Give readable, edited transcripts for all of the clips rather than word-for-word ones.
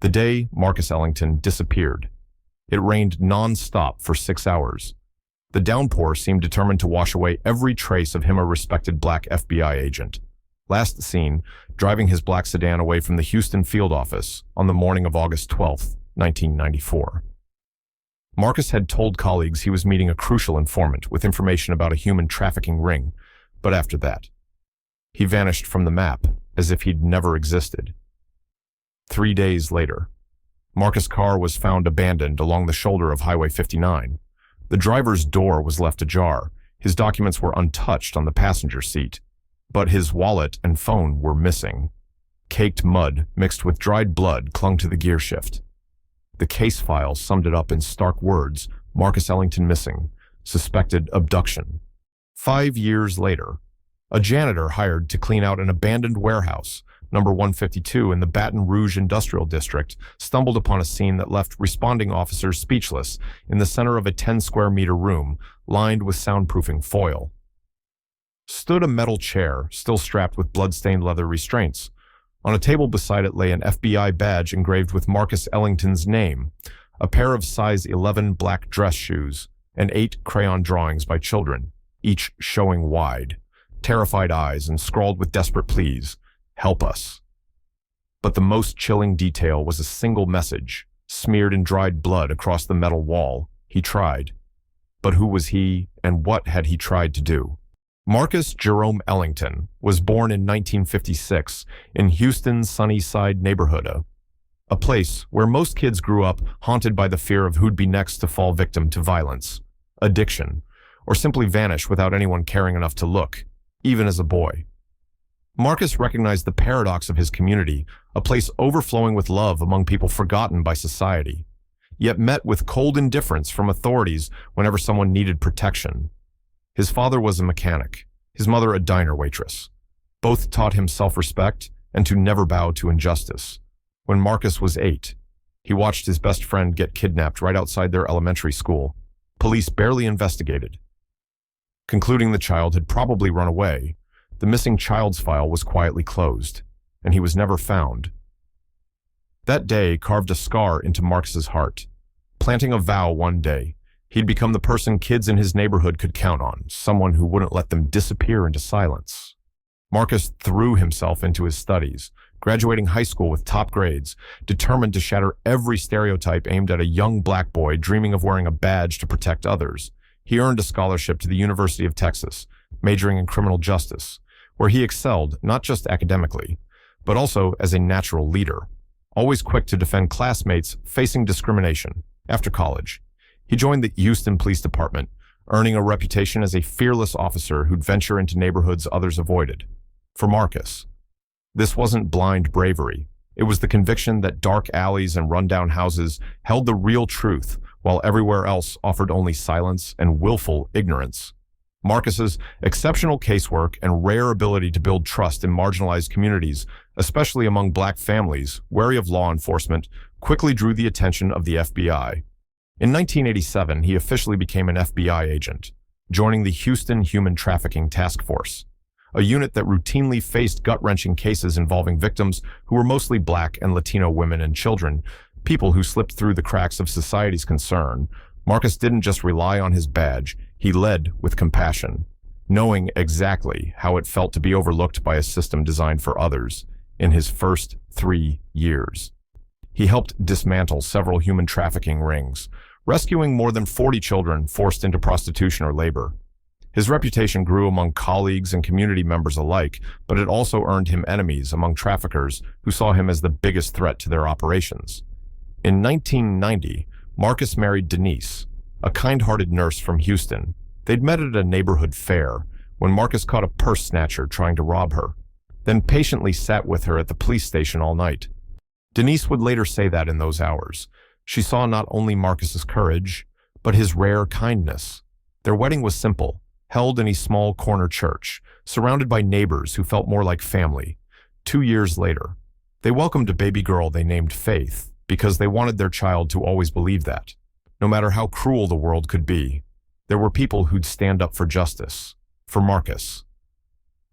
The day Marcus Ellington disappeared. It rained non-stop for 6 hours. The downpour seemed determined to wash away every trace of him, a respected black FBI agent. Last seen, driving his black sedan away from the Houston field office on the morning of August 12, 1994. Marcus had told colleagues he was meeting a crucial informant with information about a human trafficking ring, but after that, he vanished from the map as if he'd never existed. 3 days later, Marcus' car was found abandoned along the shoulder of Highway 59. The driver's door was left ajar. His documents were untouched on the passenger seat, but his wallet and phone were missing. Caked mud mixed with dried blood clung to the gear shift. The case file summed it up in stark words: Marcus Ellington missing, suspected abduction. 5 years later, a janitor hired to clean out an abandoned warehouse, number 152 in the Baton Rouge Industrial District, stumbled upon a scene that left responding officers speechless in the center of a 10-square-meter room lined with soundproofing foil. Stood a metal chair, still strapped with blood-stained leather restraints. On a table beside it lay an FBI badge engraved with Marcus Ellington's name, a pair of size 11 black dress shoes, and 8 crayon drawings by children, each showing wide, terrified eyes and scrawled with desperate pleas: "Help us." But the most chilling detail was a single message, smeared in dried blood across the metal wall. He tried. But who was he, and what had he tried to do? Marcus Jerome Ellington was born in 1956 in Houston's Sunnyside neighborhood, a place where most kids grew up haunted by the fear of who'd be next to fall victim to violence, addiction, or simply vanish without anyone caring enough to look, even as a boy. Marcus recognized the paradox of his community, a place overflowing with love among people forgotten by society, yet met with cold indifference from authorities whenever someone needed protection. His father was a mechanic, his mother a diner waitress. Both taught him self-respect and to never bow to injustice. When Marcus was 8, he watched his best friend get kidnapped right outside their elementary school. Police barely investigated. Concluding the child had probably run away, the missing child's file was quietly closed, and he was never found. That day carved a scar into Marcus's heart, planting a vow one day. He'd become the person kids in his neighborhood could count on, someone who wouldn't let them disappear into silence. Marcus threw himself into his studies, graduating high school with top grades, determined to shatter every stereotype aimed at a young black boy dreaming of wearing a badge to protect others. He earned a scholarship to the University of Texas, majoring in criminal justice, where he excelled not just academically, but also as a natural leader, always quick to defend classmates facing discrimination. After college, he joined the Houston Police Department, earning a reputation as a fearless officer who'd venture into neighborhoods others avoided. For Marcus, this wasn't blind bravery. It was the conviction that dark alleys and rundown houses held the real truth, while everywhere else offered only silence and willful ignorance. Marcus's exceptional casework and rare ability to build trust in marginalized communities, especially among black families wary of law enforcement, quickly drew the attention of the FBI. In 1987, he officially became an FBI agent, joining the Houston Human Trafficking Task Force, a unit that routinely faced gut-wrenching cases involving victims who were mostly black and Latino women and children, people who slipped through the cracks of society's concern. Marcus didn't just rely on his badge, he led with compassion, knowing exactly how it felt to be overlooked by a system designed for others. In his first 3 years, he helped dismantle several human trafficking rings, rescuing more than 40 children forced into prostitution or labor. His reputation grew among colleagues and community members alike, but it also earned him enemies among traffickers who saw him as the biggest threat to their operations. In 1990, Marcus married Denise, a kind-hearted nurse from Houston. They'd met at a neighborhood fair when Marcus caught a purse snatcher trying to rob her, then patiently sat with her at the police station all night. Denise would later say that in those hours, she saw not only Marcus's courage, but his rare kindness. Their wedding was simple, held in a small corner church, surrounded by neighbors who felt more like family. 2 years later, they welcomed a baby girl they named Faith, because they wanted their child to always believe that, no matter how cruel the world could be, there were people who'd stand up for justice. For Marcus,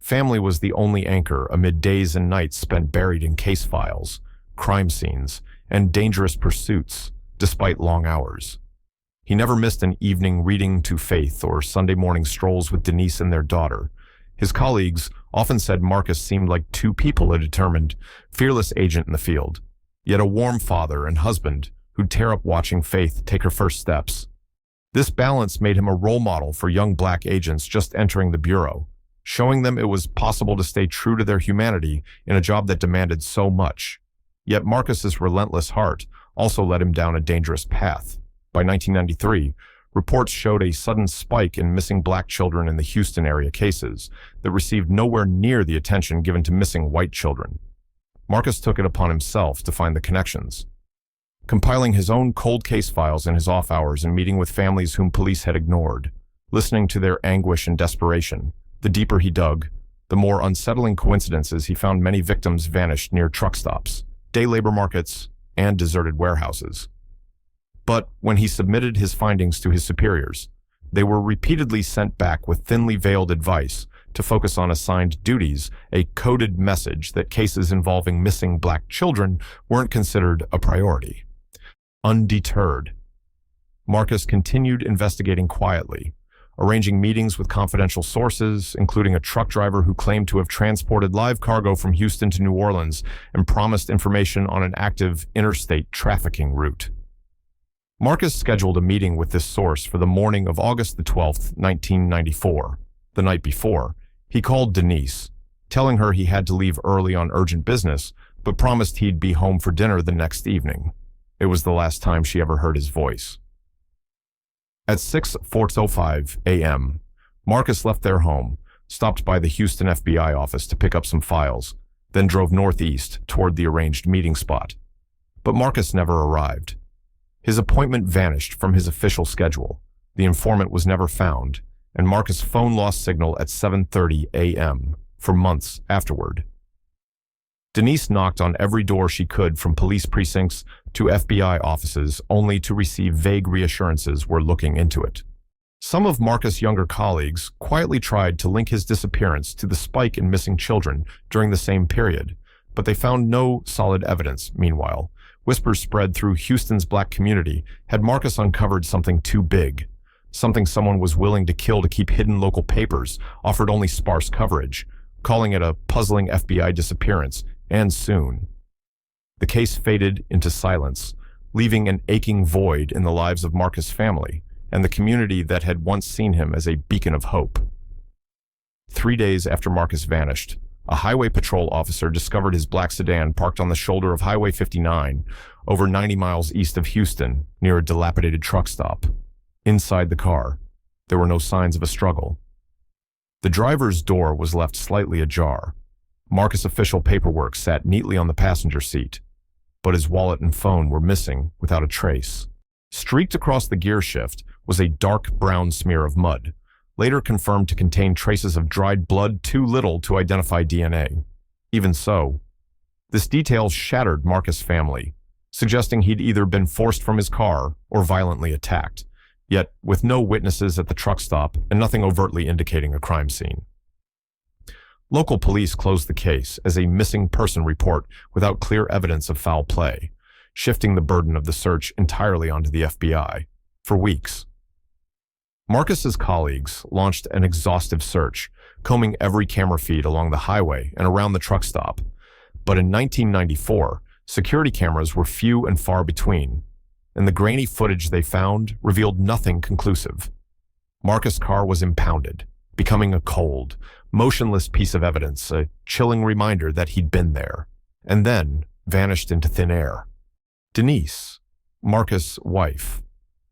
family was the only anchor amid days and nights spent buried in case files, crime scenes, and dangerous pursuits, despite long hours. He never missed an evening reading to Faith or Sunday morning strolls with Denise and their daughter. His colleagues often said Marcus seemed like two people, a determined, fearless agent in the field, yet a warm father and husband who'd tear up watching Faith take her first steps. This balance made him a role model for young black agents just entering the bureau, showing them it was possible to stay true to their humanity in a job that demanded so much. Yet Marcus's relentless heart also led him down a dangerous path. By 1993, reports showed a sudden spike in missing black children in the Houston area cases that received nowhere near the attention given to missing white children. Marcus took it upon himself to find the connections, compiling his own cold case files in his off hours and meeting with families whom police had ignored. Listening to their anguish and desperation, the deeper he dug, the more unsettling coincidences he found. Many victims vanished near truck stops, day labor markets, and deserted warehouses. But when he submitted his findings to his superiors, they were repeatedly sent back with thinly veiled advice to focus on assigned duties, a coded message that cases involving missing black children weren't considered a priority. Undeterred, Marcus continued investigating quietly, arranging meetings with confidential sources, including a truck driver who claimed to have transported live cargo from Houston to New Orleans and promised information on an active interstate trafficking route. Marcus scheduled a meeting with this source for the morning of August the 12th, 1994. The night before, he called Denise, telling her he had to leave early on urgent business, but promised he'd be home for dinner the next evening. It was the last time she ever heard his voice. At 6:45 a.m., Marcus left their home, stopped by the Houston FBI office to pick up some files, then drove northeast toward the arranged meeting spot. But Marcus never arrived. His appointment vanished from his official schedule. The informant was never found, and Marcus' phone lost signal at 7:30 a.m. for months afterward. Denise knocked on every door she could, from police precincts to FBI offices, only to receive vague reassurances we're looking into it. Some of Marcus' younger colleagues quietly tried to link his disappearance to the spike in missing children during the same period, but they found no solid evidence. Meanwhile, whispers spread through Houston's black community had Marcus uncovered something too big, something someone was willing to kill to keep hidden. Local papers offered only sparse coverage, calling it a puzzling FBI disappearance, and soon the case faded into silence, leaving an aching void in the lives of Marcus' family and the community that had once seen him as a beacon of hope. 3 days after Marcus vanished, a highway patrol officer discovered his black sedan parked on the shoulder of Highway 59, over 90 miles east of Houston, near a dilapidated truck stop. Inside the car, there were no signs of a struggle. The driver's door was left slightly ajar. Marcus' official paperwork sat neatly on the passenger seat, but his wallet and phone were missing without a trace. Streaked across the gear shift was a dark brown smear of mud, later confirmed to contain traces of dried blood too little to identify DNA. Even so, this detail shattered Marcus' family, suggesting he'd either been forced from his car or violently attacked, yet with no witnesses at the truck stop and nothing overtly indicating a crime scene. Local police closed the case as a missing person report without clear evidence of foul play, shifting the burden of the search entirely onto the FBI. For weeks, Marcus's colleagues launched an exhaustive search, combing every camera feed along the highway and around the truck stop. But in 1994, security cameras were few and far between, and the grainy footage they found revealed nothing conclusive. Marcus' car was impounded, becoming a cold, motionless piece of evidence, a chilling reminder that he'd been there, and then vanished into thin air. Denise, Marcus' wife,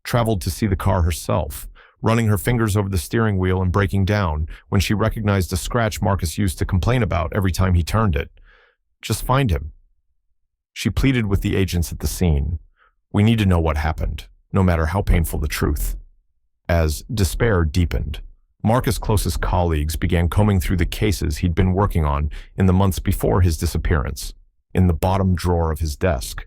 traveled to see the car herself, running her fingers over the steering wheel and breaking down when she recognized a scratch Marcus used to complain about every time he turned it. "Just find him." She pleaded with the agents at the scene. "We need to know what happened, no matter how painful the truth." As despair deepened, Marcus' closest colleagues began combing through the cases he'd been working on in the months before his disappearance, in the bottom drawer of his desk.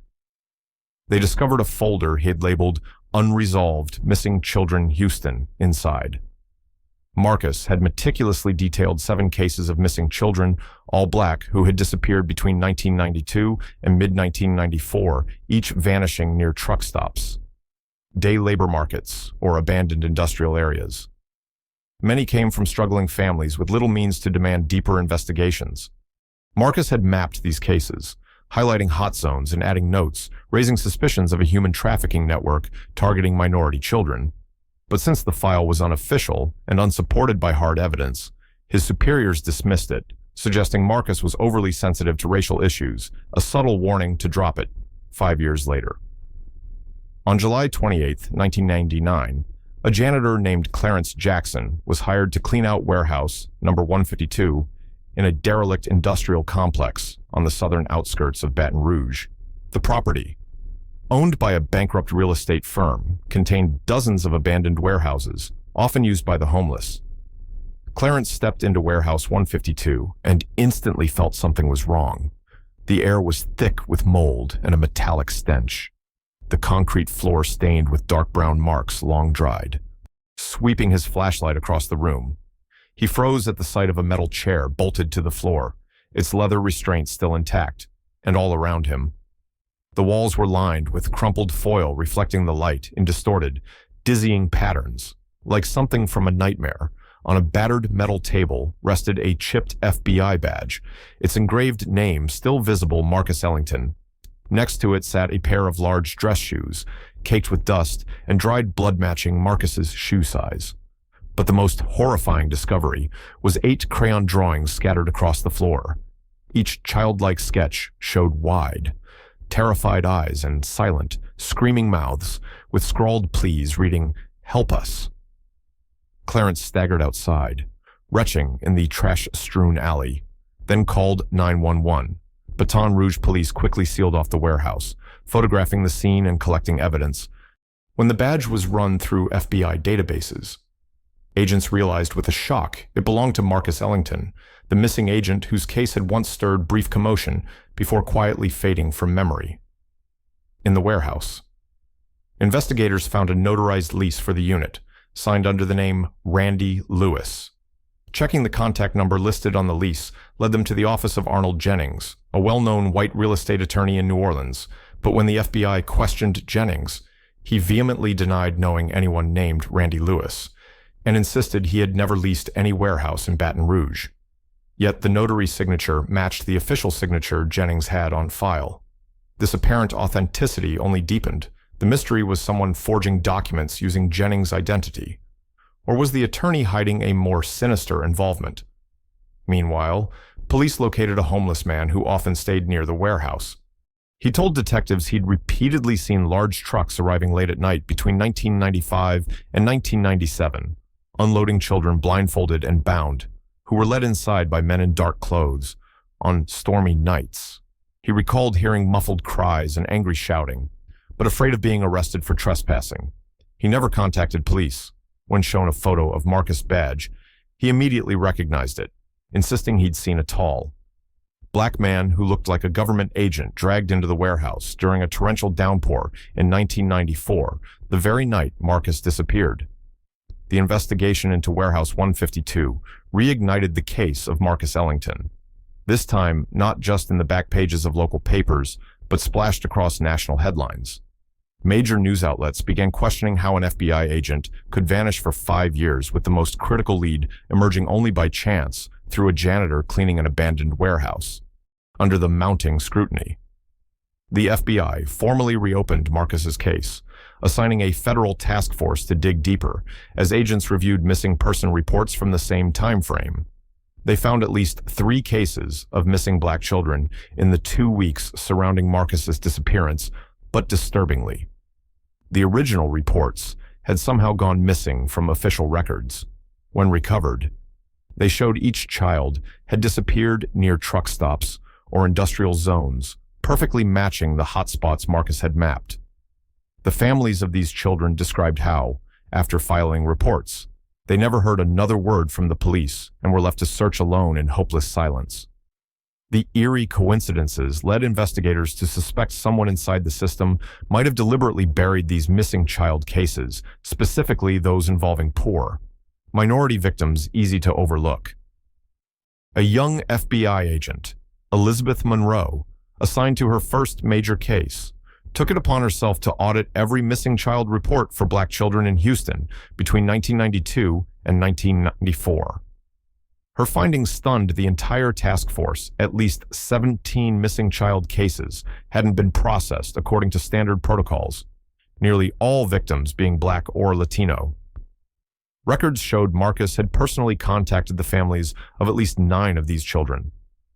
They discovered a folder he had labeled "Unresolved Missing Children Houston" inside. Marcus had meticulously detailed 7 cases of missing children, all black, who had disappeared between 1992 and mid-1994, each vanishing near truck stops, day labor markets, or abandoned industrial areas. Many came from struggling families with little means to demand deeper investigations. Marcus had mapped these cases, highlighting hot zones and adding notes, raising suspicions of a human trafficking network targeting minority children. But since the file was unofficial and unsupported by hard evidence, his superiors dismissed it, suggesting Marcus was overly sensitive to racial issues, a subtle warning to drop it 5 years later. On July 28, 1999, a janitor named Clarence Jackson was hired to clean out warehouse number 152 in a derelict industrial complex on the southern outskirts of Baton Rouge. The property, owned by a bankrupt real estate firm, contained dozens of abandoned warehouses, often used by the homeless. Clarence stepped into warehouse 152 and instantly felt something was wrong. The air was thick with mold and a metallic stench. The concrete floor stained with dark brown marks long dried. Sweeping his flashlight across the room, he froze at the sight of a metal chair bolted to the floor, its leather restraints still intact, and all around him. The walls were lined with crumpled foil reflecting the light in distorted, dizzying patterns. Like something from a nightmare, on a battered metal table rested a chipped FBI badge, its engraved name still visible, Marcus Ellington. Next to it sat a pair of large dress shoes, caked with dust and dried blood matching Marcus's shoe size. But the most horrifying discovery was 8 crayon drawings scattered across the floor. Each childlike sketch showed wide, terrified eyes and silent, screaming mouths, with scrawled pleas reading, "Help us." Clarence staggered outside, retching in the trash-strewn alley, then called 911. Baton Rouge police quickly sealed off the warehouse, photographing the scene and collecting evidence. When the badge was run through FBI databases, agents realized with a shock it belonged to Marcus Ellington, the missing agent whose case had once stirred brief commotion before quietly fading from memory. In the warehouse, investigators found a notarized lease for the unit, signed under the name Randy Lewis. Checking the contact number listed on the lease led them to the office of Arnold Jennings, a well-known white real estate attorney in New Orleans. But when the FBI questioned Jennings, he vehemently denied knowing anyone named Randy Lewis, and insisted he had never leased any warehouse in Baton Rouge. Yet the notary's signature matched the official signature Jennings had on file. This apparent authenticity only deepened. The mystery was someone forging documents using Jennings' identity. Or was the attorney hiding a more sinister involvement? Meanwhile, police located a homeless man who often stayed near the warehouse. He told detectives he'd repeatedly seen large trucks arriving late at night between 1995 and 1997, unloading children blindfolded and bound, who were led inside by men in dark clothes on stormy nights. He recalled hearing muffled cries and angry shouting, but afraid of being arrested for trespassing, he never contacted police. When shown a photo of Marcus' badge, he immediately recognized it, insisting he'd seen a tall, black man who looked like a government agent dragged into the warehouse during a torrential downpour in 1994, the very night Marcus disappeared. The investigation into Warehouse 152 reignited the case of Marcus Ellington, this time not just in the back pages of local papers, but splashed across national headlines. Major news outlets began questioning how an FBI agent could vanish for 5 years, with the most critical lead emerging only by chance through a janitor cleaning an abandoned warehouse. Under the mounting scrutiny, the FBI formally reopened Marcus's case, assigning a federal task force to dig deeper as agents reviewed missing person reports from the same time frame. They found at least 3 cases of missing black children in the 2 weeks surrounding Marcus's disappearance, but disturbingly, the original reports had somehow gone missing from official records. When recovered, they showed each child had disappeared near truck stops or industrial zones, perfectly matching the hotspots Marcus had mapped. The families of these children described how, after filing reports, they never heard another word from the police and were left to search alone in hopeless silence. The eerie coincidences led investigators to suspect someone inside the system might have deliberately buried these missing child cases, specifically those involving poor, minority victims easy to overlook. A young FBI agent, Elizabeth Monroe, assigned to her first major case, took it upon herself to audit every missing child report for black children in Houston between 1992 and 1994. Her findings stunned the entire task force. At least 17 missing child cases hadn't been processed according to standard protocols, nearly all victims being black or Latino. Records showed Marcus had personally contacted the families of at least 9 of these children,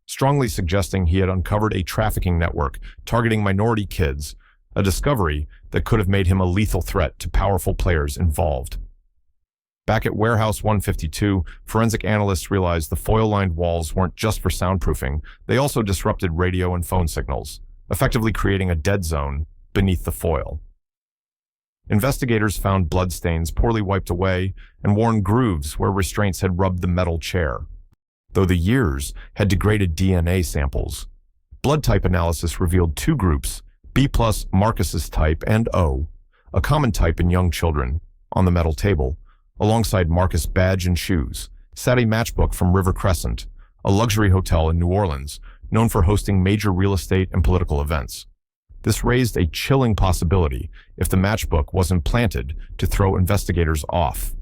strongly suggesting he had uncovered a trafficking network targeting minority kids, a discovery that could have made him a lethal threat to powerful players involved. Back at Warehouse 152, forensic analysts realized the foil-lined walls weren't just for soundproofing, they also disrupted radio and phone signals, effectively creating a dead zone beneath the foil. Investigators found bloodstains poorly wiped away and worn grooves where restraints had rubbed the metal chair, though the years had degraded DNA samples. Blood type analysis revealed 2 groups, B+ Marcus's type and O, a common type in young children, on the metal table. Alongside Marcus' badge and shoes sat a matchbook from River Crescent, a luxury hotel in New Orleans known for hosting major real estate and political events. This raised a chilling possibility if the matchbook wasn't planted to throw investigators off.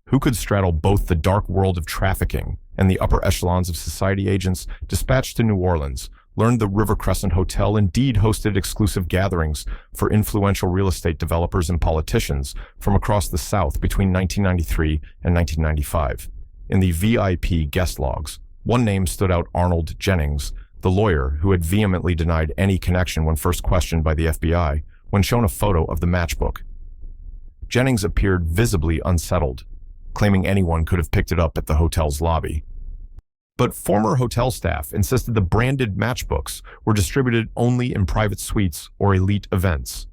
Who could straddle both the dark world of trafficking and the upper echelons of society? Agents dispatched to New Orleans learned the River Crescent Hotel indeed hosted exclusive gatherings for influential real estate developers and politicians from across the South between 1993 and 1995. In the VIP guest logs, one name stood out: Arnold Jennings, the lawyer who had vehemently denied any connection when first questioned by the FBI when shown a photo of the matchbook. Jennings appeared visibly unsettled, claiming anyone could have picked it up at the hotel's lobby. But former hotel staff insisted the branded matchbooks were distributed only in private suites or elite events.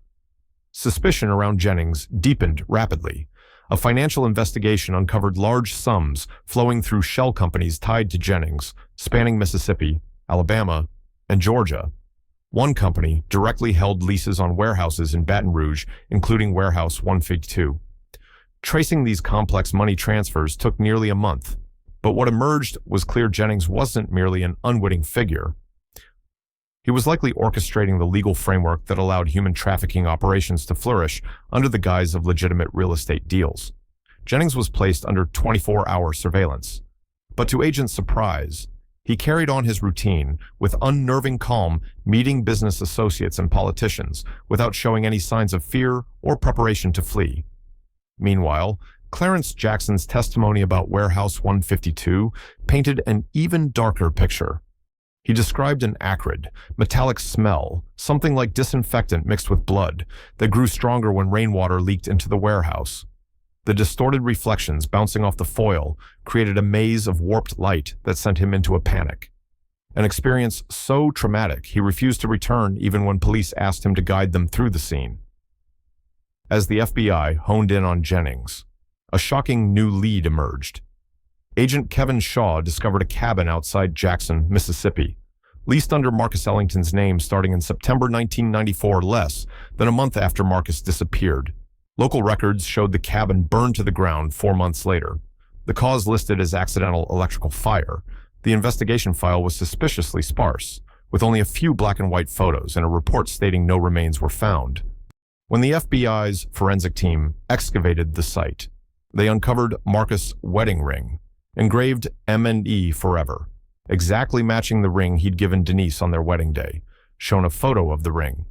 Suspicion around Jennings deepened rapidly. A financial investigation uncovered large sums flowing through shell companies tied to Jennings, spanning Mississippi, Alabama, and Georgia. One company directly held leases on warehouses in Baton Rouge, including Warehouse 152. Tracing these complex money transfers took nearly a month. But what emerged was clear: Jennings wasn't merely an unwitting figure. He was likely orchestrating the legal framework that allowed human trafficking operations to flourish under the guise of legitimate real estate deals. Jennings was placed under 24-hour surveillance. But to agents' surprise, he carried on his routine with unnerving calm, meeting business associates and politicians without showing any signs of fear or preparation to flee. Meanwhile, Clarence Jackson's testimony about Warehouse 152 painted an even darker picture. He described an acrid, metallic smell, something like disinfectant mixed with blood, that grew stronger when rainwater leaked into the warehouse. The distorted reflections bouncing off the foil created a maze of warped light that sent him into a panic. An experience so traumatic he refused to return even when police asked him to guide them through the scene. As the FBI honed in on Jennings, a shocking new lead emerged. Agent Kevin Shaw discovered a cabin outside Jackson, Mississippi, leased under Marcus Ellington's name starting in September 1994, less than a month after Marcus disappeared. Local records showed the cabin burned to the ground 4 months later. The cause listed as accidental electrical fire. The investigation file was suspiciously sparse, with only a few black and white photos and a report stating no remains were found. When the FBI's forensic team excavated the site, they uncovered Marcus' wedding ring, engraved M&E forever, exactly matching the ring he'd given Denise on their wedding day, shown a photo of the ring.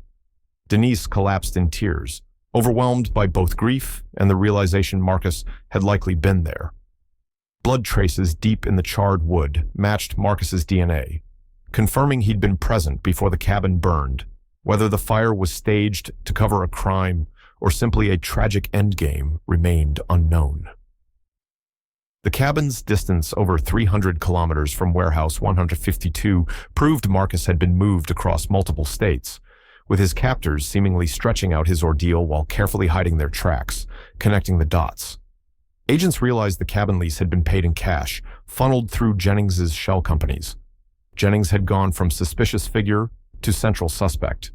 Denise collapsed in tears, overwhelmed by both grief and the realization Marcus had likely been there. Blood traces deep in the charred wood matched Marcus's DNA, confirming he'd been present before the cabin burned. Whether the fire was staged to cover a crime or simply a tragic endgame remained unknown. The cabin's distance over 300 kilometers from Warehouse 152 proved Marcus had been moved across multiple states, with his captors seemingly stretching out his ordeal while carefully hiding their tracks, connecting the dots. Agents realized the cabin lease had been paid in cash, funneled through Jennings's shell companies. Jennings had gone from suspicious figure to central suspect.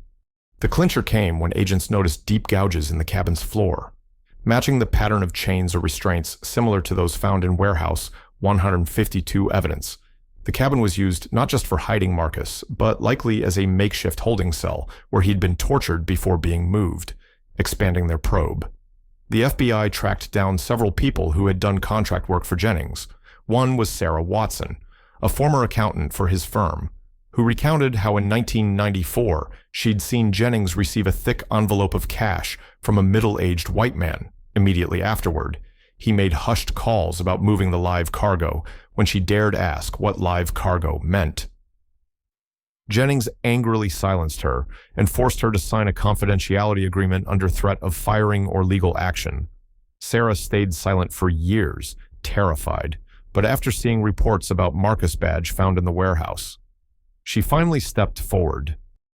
The clincher came when agents noticed deep gouges in the cabin's floor. matching the pattern of chains or restraints similar to those found in warehouse 152 evidence. The cabin was used not just for hiding Marcus, but likely as a makeshift holding cell where he'd been tortured before being moved, expanding their probe. The FBI tracked down several people who had done contract work for Jennings. One was Sarah Watson, a former accountant for his firm, who recounted how in 1994 she'd seen Jennings receive a thick envelope of cash from a middle-aged white man. Immediately afterward, he made hushed calls about moving the live cargo when she dared ask what live cargo meant. Jennings angrily silenced her and forced her to sign a confidentiality agreement under threat of firing or legal action. Sarah stayed silent for years, terrified, but after seeing reports about Marcus badge found in the warehouse, she finally stepped forward.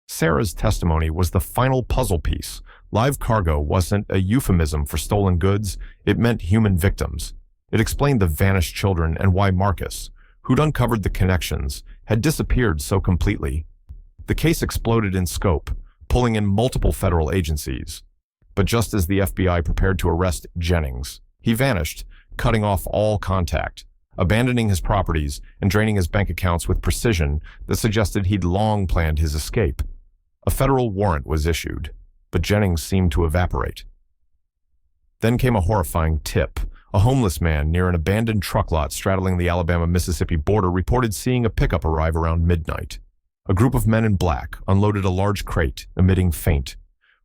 Sarah's testimony was the final puzzle piece. Live cargo wasn't a euphemism for stolen goods, it meant human victims. It explained the vanished children and why Marcus, who'd uncovered the connections, had disappeared so completely. The case exploded in scope, pulling in multiple federal agencies. But just as the FBI prepared to arrest Jennings, he vanished, cutting off all contact, abandoning his properties and draining his bank accounts with precision that suggested he'd long planned his escape. A federal warrant was issued, but Jennings seemed to evaporate. Then came a horrifying tip. A homeless man near an abandoned truck lot straddling the Alabama-Mississippi border reported seeing a pickup arrive around midnight. A group of men in black unloaded a large crate, emitting faint,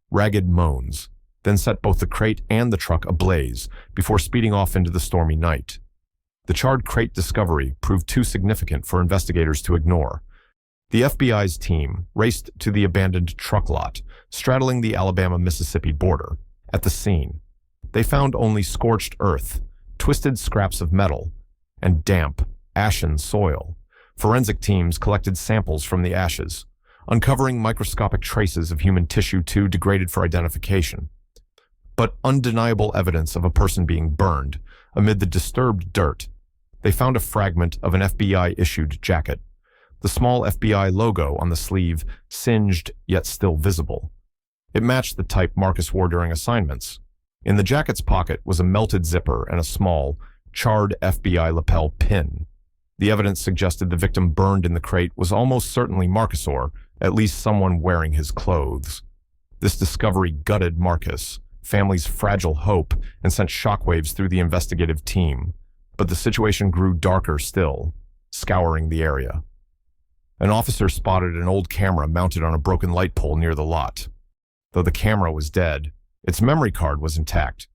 ragged moans, then set both the crate and the truck ablaze before speeding off into the stormy night. The charred crate discovery proved too significant for investigators to ignore. The FBI's team raced to the abandoned truck lot, straddling the Alabama-Mississippi border. At the scene, they found only scorched earth, twisted scraps of metal, and damp, ashen soil. Forensic teams collected samples from the ashes, uncovering microscopic traces of human tissue too degraded for identification, but undeniable evidence of a person being burned. Amid the disturbed dirt, they found a fragment of an FBI-issued jacket, the small FBI logo on the sleeve singed yet still visible. It matched the type Marcus wore during assignments. In the jacket's pocket was a melted zipper and a small, charred FBI lapel pin. The evidence suggested the victim burned in the crate was almost certainly Marcus, or at least someone wearing his clothes. This discovery gutted Marcus, family's fragile hope, and sent shockwaves through the investigative team. But the situation grew darker still, scouring the area. An officer spotted an old camera mounted on a broken light pole near the lot. Though the camera was dead, its memory card was intact.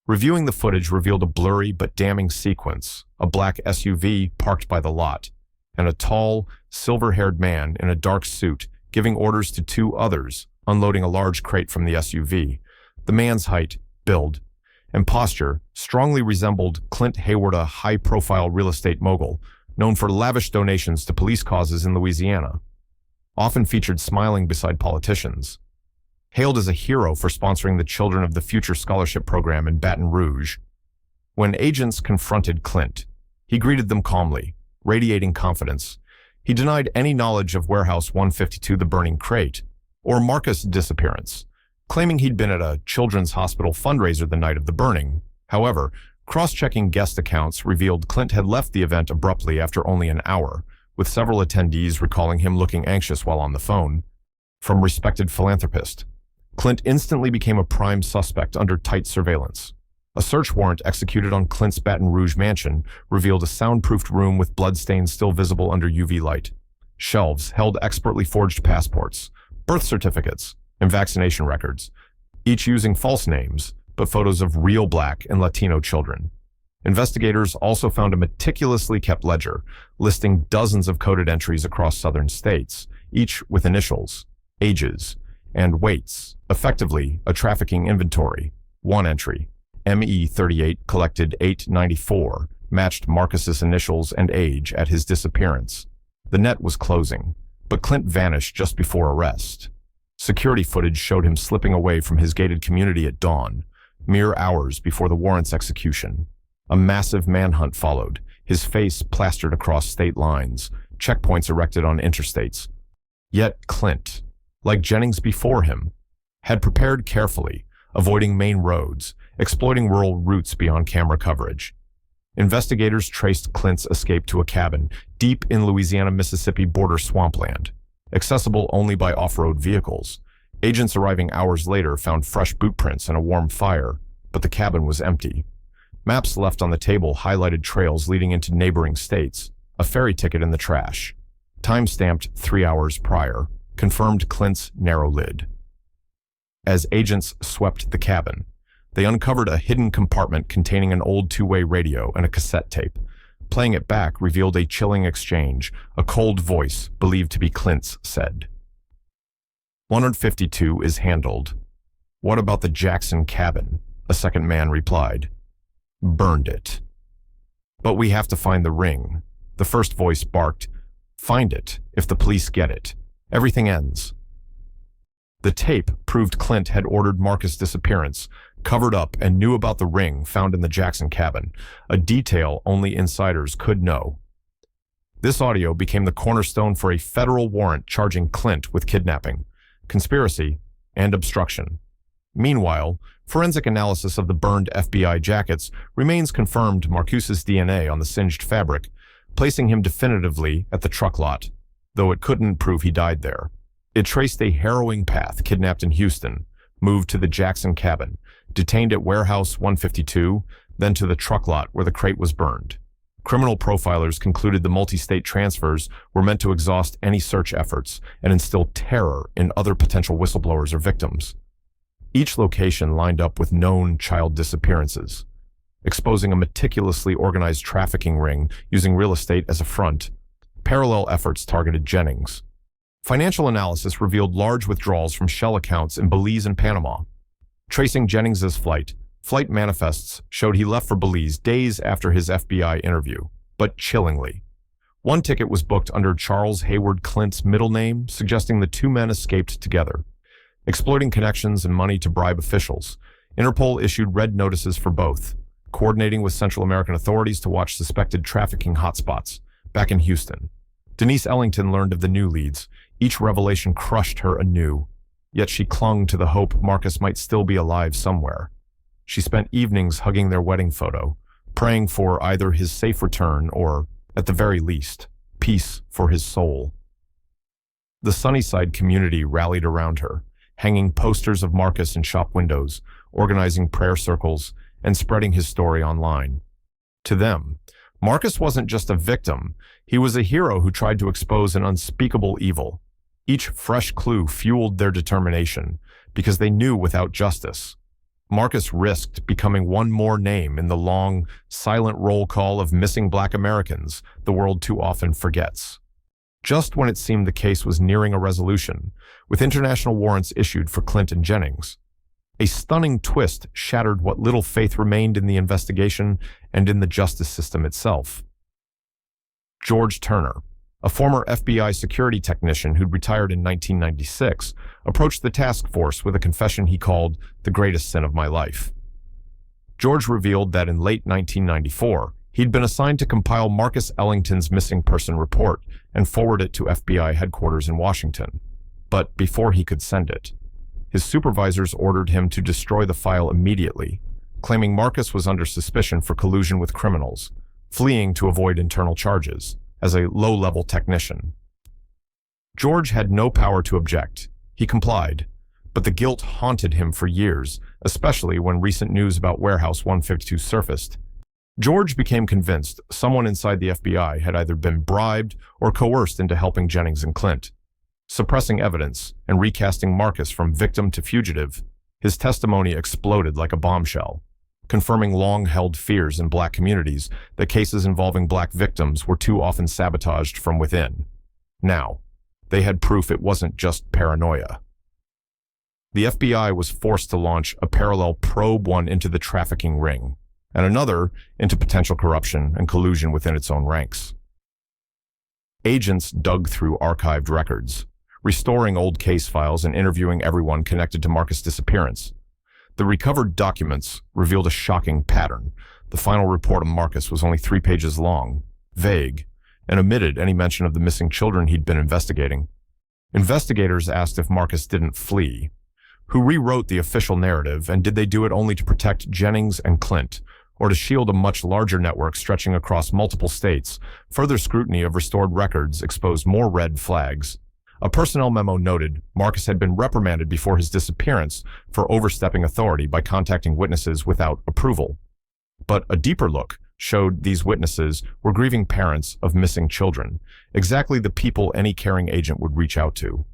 Reviewing the footage revealed a blurry but damning sequence, a black SUV parked by the lot, and a tall, silver-haired man in a dark suit giving orders to two others, unloading a large crate from the SUV. The man's height, build, and posture strongly resembled Clint Hayward, a high-profile real estate mogul, known for lavish donations to police causes in Louisiana, often featured smiling beside politicians. Hailed as a hero for sponsoring the Children of the Future Scholarship Program in Baton Rouge. When agents confronted Clint, he greeted them calmly, radiating confidence. He denied any knowledge of Warehouse 152, the burning crate, or Marcus' disappearance, claiming he'd been at a children's hospital fundraiser the night of the burning. However, cross-checking guest accounts revealed Clint had left the event abruptly after only an hour, with several attendees recalling him looking anxious while on the phone. From respected philanthropist, Clint instantly became a prime suspect under tight surveillance. A search warrant executed on Clint's Baton Rouge mansion revealed a soundproofed room with bloodstains still visible under UV light. Shelves held expertly forged passports, birth certificates, and vaccination records, each using false names, but photos of real Black and Latino children. Investigators also found a meticulously kept ledger, listing dozens of coded entries across southern states, each with initials, ages, and weights, effectively a trafficking inventory. One entry, ME38 collected 894, matched Marcus's initials and age at his disappearance. The net was closing, but Clint vanished just before arrest. Security footage showed him slipping away from his gated community at dawn, mere hours before the warrant's execution. A massive manhunt followed, his face plastered across state lines, checkpoints erected on interstates. Yet Clint, like Jennings before him, had prepared carefully, avoiding main roads exploiting rural routes beyond camera coverage. Investigators traced Clint's escape to a cabin deep in Louisiana-Mississippi border swampland, accessible only by off-road vehicles. Agents arriving hours later found fresh boot prints and a warm fire, but the cabin was empty. Maps left on the table highlighted trails leading into neighboring states, a ferry ticket in the trash. Time-stamped 3 hours prior, confirmed Clint's narrow lid. As agents swept the cabin, they uncovered a hidden compartment containing an old two-way radio and a cassette tape. Playing it back revealed a chilling exchange. A cold voice, believed to be Clint's, said, "152 is handled. What about the Jackson cabin?" A second man replied, "Burned it." "But we have to find the ring." The first voice barked, "Find it, if the police get it. Everything ends." The tape proved Clint had ordered Marcus' disappearance, covered up, and knew about the ring found in the Jackson cabin, a detail only insiders could know. This audio became the cornerstone for a federal warrant charging Clint with kidnapping, conspiracy, and obstruction. Meanwhile, forensic analysis of the burned FBI jackets remains confirmed Marcus's DNA on the singed fabric, placing him definitively at the truck lot, though it couldn't prove he died there. It traced a harrowing path: kidnapped in Houston, moved to the Jackson cabin, detained at warehouse 152, then to the truck lot where the crate was burned. Criminal profilers concluded the multi-state transfers were meant to exhaust any search efforts and instill terror in other potential whistleblowers or victims. Each location lined up with known child disappearances, exposing a meticulously organized trafficking ring using real estate as a front. Parallel efforts targeted Jennings. Financial analysis revealed large withdrawals from shell accounts in Belize and Panama. Tracing Jennings's flight manifests showed he left for Belize days after his FBI interview, but chillingly. One ticket was booked under Charles Hayward Clint's middle name, suggesting the two men escaped together. Exploiting connections and money to bribe officials, Interpol issued red notices for both, coordinating with Central American authorities to watch suspected trafficking hotspots. Back in Houston, Denise Ellington learned of the new leads. Each revelation crushed her anew, yet she clung to the hope Marcus might still be alive somewhere. She spent evenings hugging their wedding photo, praying for either his safe return or, at the very least, peace for his soul. The Sunnyside community rallied around her, hanging posters of Marcus in shop windows, organizing prayer circles, and spreading his story online. To them, Marcus wasn't just a victim, he was a hero who tried to expose an unspeakable evil. Each fresh clue fueled their determination, because they knew without justice, Marcus risked becoming one more name in the long, silent roll call of missing Black Americans the world too often forgets. Just when it seemed the case was nearing a resolution, with international warrants issued for Clint and Jennings, a stunning twist shattered what little faith remained in the investigation and in the justice system itself. George Turner, a former FBI security technician who'd retired in 1996, approached the task force with a confession he called the greatest sin of my life. George revealed that in late 1994, he'd been assigned to compile Marcus Ellington's missing person report and forward it to FBI headquarters in Washington. But before he could send it, his supervisors ordered him to destroy the file immediately, claiming Marcus was under suspicion for collusion with criminals, fleeing to avoid internal charges as a low-level technician. George had no power to object. He complied, but the guilt haunted him for years, especially when recent news about Warehouse 152 surfaced. George became convinced someone inside the FBI had either been bribed or coerced into helping Jennings and Clint. Suppressing evidence and recasting Marcus from victim to fugitive, his testimony exploded like a bombshell, confirming long-held fears in Black communities that cases involving Black victims were too often sabotaged from within. Now, they had proof it wasn't just paranoia. The FBI was forced to launch a parallel probe, one into the trafficking ring, and another into potential corruption and collusion within its own ranks. Agents dug through archived records, restoring old case files and interviewing everyone connected to Marcus' disappearance. The recovered documents revealed a shocking pattern. The final report of Marcus was only 3 pages long, vague, and omitted any mention of the missing children he'd been investigating. Investigators asked if Marcus didn't flee, Who rewrote the official narrative, and did they do it only to protect Jennings and Clint, or to shield a much larger network stretching across multiple states? Further scrutiny of restored records exposed more red flags. A personnel memo noted Marcus had been reprimanded before his disappearance for overstepping authority by contacting witnesses without approval. But a deeper look showed these witnesses were grieving parents of missing children, exactly the people any caring agent would reach out to.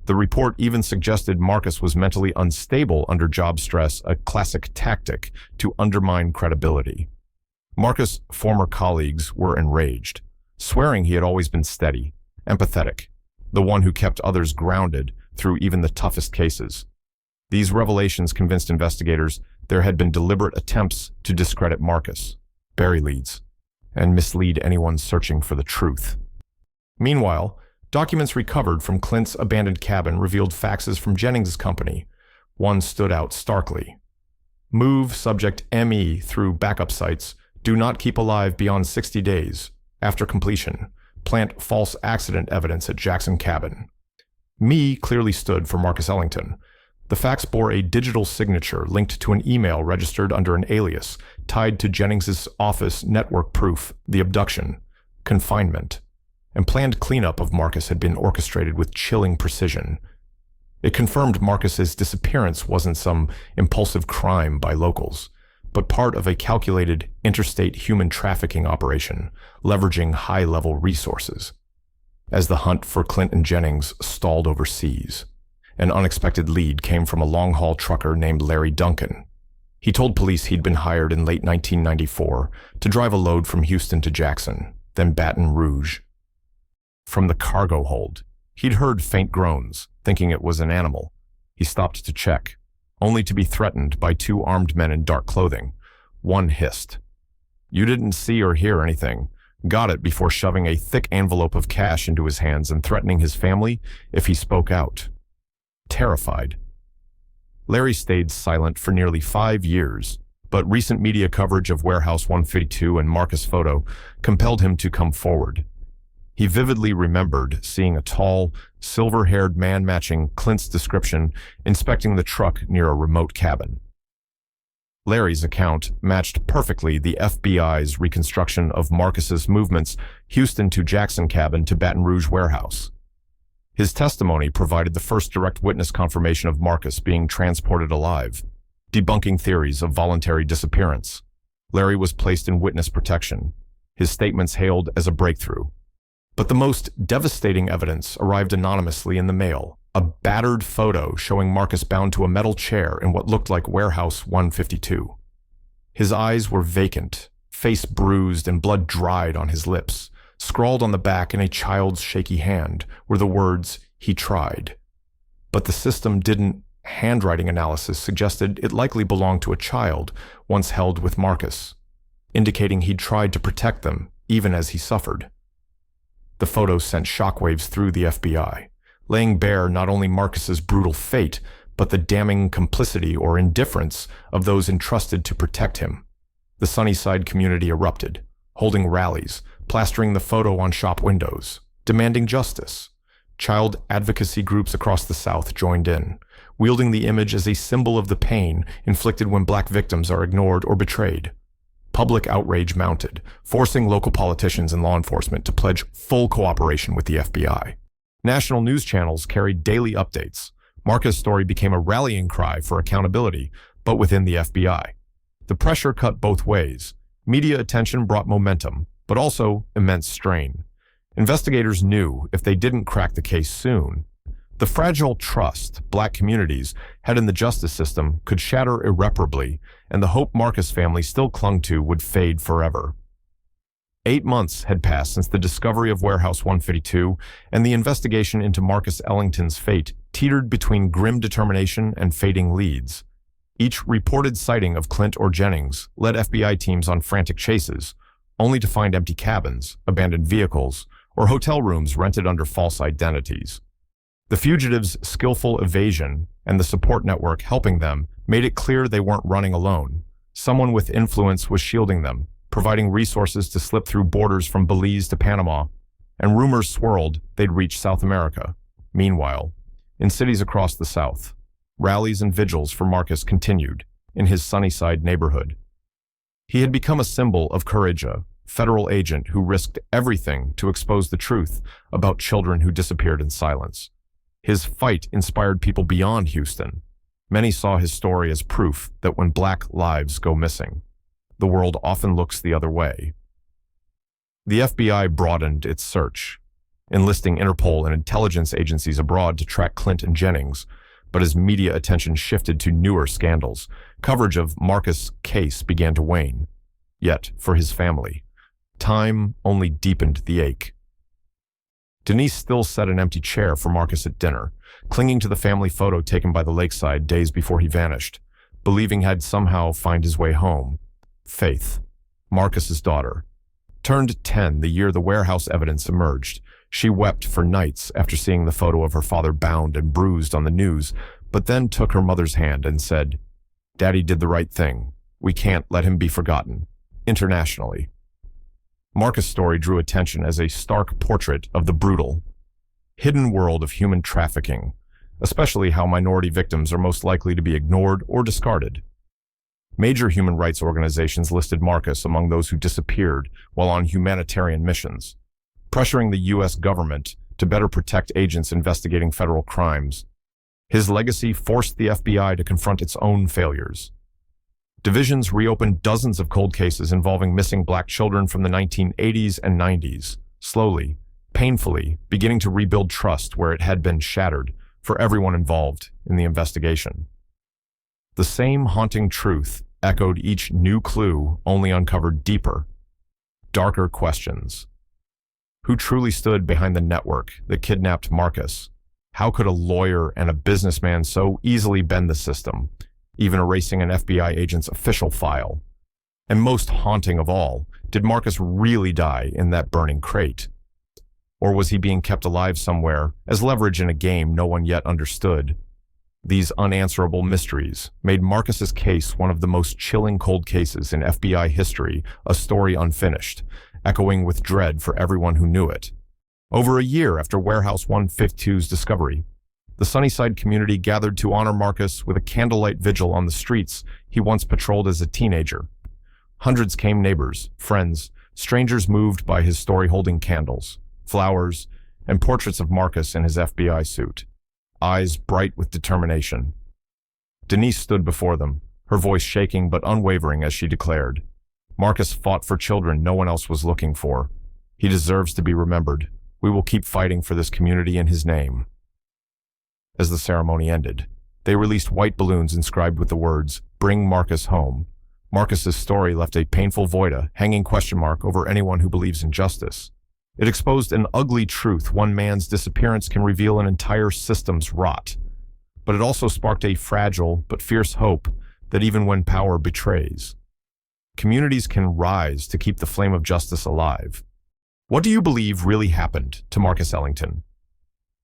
The report even suggested Marcus was mentally unstable under job stress, a classic tactic to undermine credibility. Marcus' former colleagues were enraged, swearing he had always been steady, empathetic, the one who kept others grounded through even the toughest cases. These revelations convinced investigators there had been deliberate attempts to discredit Marcus, bury leads, and mislead anyone searching for the truth. Meanwhile, documents recovered from Clint's abandoned cabin revealed faxes from Jennings' company. One stood out starkly. Move subject ME through backup sites. Do not keep alive beyond 60 days. After completion, plant false accident evidence at Jackson cabin. Me clearly stood for Marcus Ellington. The fax bore a digital signature linked to an email registered under an alias tied to Jennings' office network proof. The abduction, confinement, and planned cleanup of Marcus had been orchestrated with chilling precision. It confirmed Marcus's disappearance wasn't some impulsive crime by locals, but part of a calculated interstate human trafficking operation, leveraging high-level resources. As the hunt for Clint and Jennings stalled overseas, an unexpected lead came from a long-haul trucker named Larry Duncan. He told police he'd been hired in late 1994 to drive a load from Houston to Jackson, then Baton Rouge. From the cargo hold, he'd heard faint groans, thinking it was an animal. He stopped to check, only to be threatened by two armed men in dark clothing. One hissed, "You didn't see or hear anything." Got it before shoving a thick envelope of cash into his hands and threatening his family if he spoke out. Terrified, Larry stayed silent for nearly 5 years, but recent media coverage of Warehouse 152 and Marcus' photo compelled him to come forward. He vividly remembered seeing a tall, silver-haired man matching Clint's description inspecting the truck near a remote cabin. Larry's account matched perfectly the FBI's reconstruction of Marcus's movements, Houston to Jackson cabin to Baton Rouge warehouse. His testimony provided the first direct witness confirmation of Marcus being transported alive, debunking theories of voluntary disappearance. Larry was placed in witness protection, his statements hailed as a breakthrough. But the most devastating evidence arrived anonymously in the mail, a battered photo showing Marcus bound to a metal chair in what looked like Warehouse 152. His eyes were vacant, face bruised and blood dried on his lips. Scrawled on the back in a child's shaky hand were the words, "He tried." But the system didn't. Handwriting analysis suggested it likely belonged to a child once held with Marcus, indicating he'd tried to protect them even as he suffered. The photo sent shockwaves through the FBI, laying bare not only Marcus's brutal fate, but the damning complicity or indifference of those entrusted to protect him. The Sunnyside community erupted, holding rallies, plastering the photo on shop windows, demanding justice. Child advocacy groups across the South joined in, wielding the image as a symbol of the pain inflicted when Black victims are ignored or betrayed. Public outrage mounted, forcing local politicians and law enforcement to pledge full cooperation with the FBI. National news channels carried daily updates. Marcus' story became a rallying cry for accountability, but within the FBI. The pressure cut both ways. Media attention brought momentum, but also immense strain. Investigators knew if they didn't crack the case soon, the fragile trust Black communities had in the justice system could shatter irreparably, and the hope Marcus' family still clung to would fade forever. 8 months had passed since the discovery of Warehouse 152, and the investigation into Marcus Ellington's fate teetered between grim determination and fading leads. Each reported sighting of Clint or Jennings led FBI teams on frantic chases, only to find empty cabins, abandoned vehicles, or hotel rooms rented under false identities. The fugitives' skillful evasion and the support network helping them made it clear they weren't running alone. Someone with influence was shielding them, providing resources to slip through borders from Belize to Panama, and rumors swirled they'd reach South America. Meanwhile, in cities across the South, rallies and vigils for Marcus continued in his Sunnyside neighborhood. He had become a symbol of courage, a federal agent who risked everything to expose the truth about children who disappeared in silence. His fight inspired people beyond Houston. Many saw his story as proof that when Black lives go missing, the world often looks the other way. The FBI broadened its search, enlisting Interpol and intelligence agencies abroad to track Clint and Jennings, but as media attention shifted to newer scandals, coverage of Marcus' case began to wane. Yet, for his family, time only deepened the ache. Denise still sat an empty chair for Marcus at dinner, clinging to the family photo taken by the lakeside days before he vanished, believing he'd somehow find his way home. Faith, Marcus's daughter, turned 10 the year the warehouse evidence emerged. She wept for nights after seeing the photo of her father bound and bruised on the news, but then took her mother's hand and said, "Daddy did the right thing. We can't let him be forgotten." Internationally, Marcus' story drew attention as a stark portrait of the brutal, hidden world of human trafficking, especially how minority victims are most likely to be ignored or discarded. Major human rights organizations listed Marcus among those who disappeared while on humanitarian missions, pressuring the U.S. government to better protect agents investigating federal crimes. His legacy forced the FBI to confront its own failures. Divisions reopened dozens of cold cases involving missing Black children from the 1980s and 90s, slowly, painfully, beginning to rebuild trust where it had been shattered for everyone involved in the investigation. The same haunting truth echoed each new clue, only uncovered deeper, darker questions. Who truly stood behind the network that kidnapped Marcus? How could a lawyer and a businessman so easily bend the system, even erasing an FBI agent's official file? And most haunting of all, did Marcus really die in that burning crate? Or was he being kept alive somewhere as leverage in a game no one yet understood? These unanswerable mysteries made Marcus's case one of the most chilling cold cases in FBI history, a story unfinished, echoing with dread for everyone who knew it. Over a year after Warehouse 152's discovery, the Sunnyside community gathered to honor Marcus with a candlelight vigil on the streets he once patrolled as a teenager. Hundreds came, neighbors, friends, strangers moved by his story, holding candles, flowers, and portraits of Marcus in his FBI suit, eyes bright with determination. Denise stood before them, her voice shaking but unwavering as she declared, "Marcus fought for children no one else was looking for. He deserves to be remembered. We will keep fighting for this community in his name." As the ceremony ended, they released white balloons inscribed with the words, "Bring Marcus home." Marcus's story left a painful void, a hanging question mark over anyone who believes in justice. It exposed an ugly truth: one man's disappearance can reveal an entire system's rot. But it also sparked a fragile but fierce hope that even when power betrays, communities can rise to keep the flame of justice alive. What do you believe really happened to Marcus Ellington?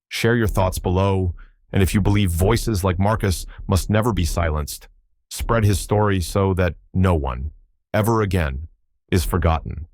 Share your thoughts below, and if you believe voices like Marcus must never be silenced, spread his story so that no one, ever again, is forgotten.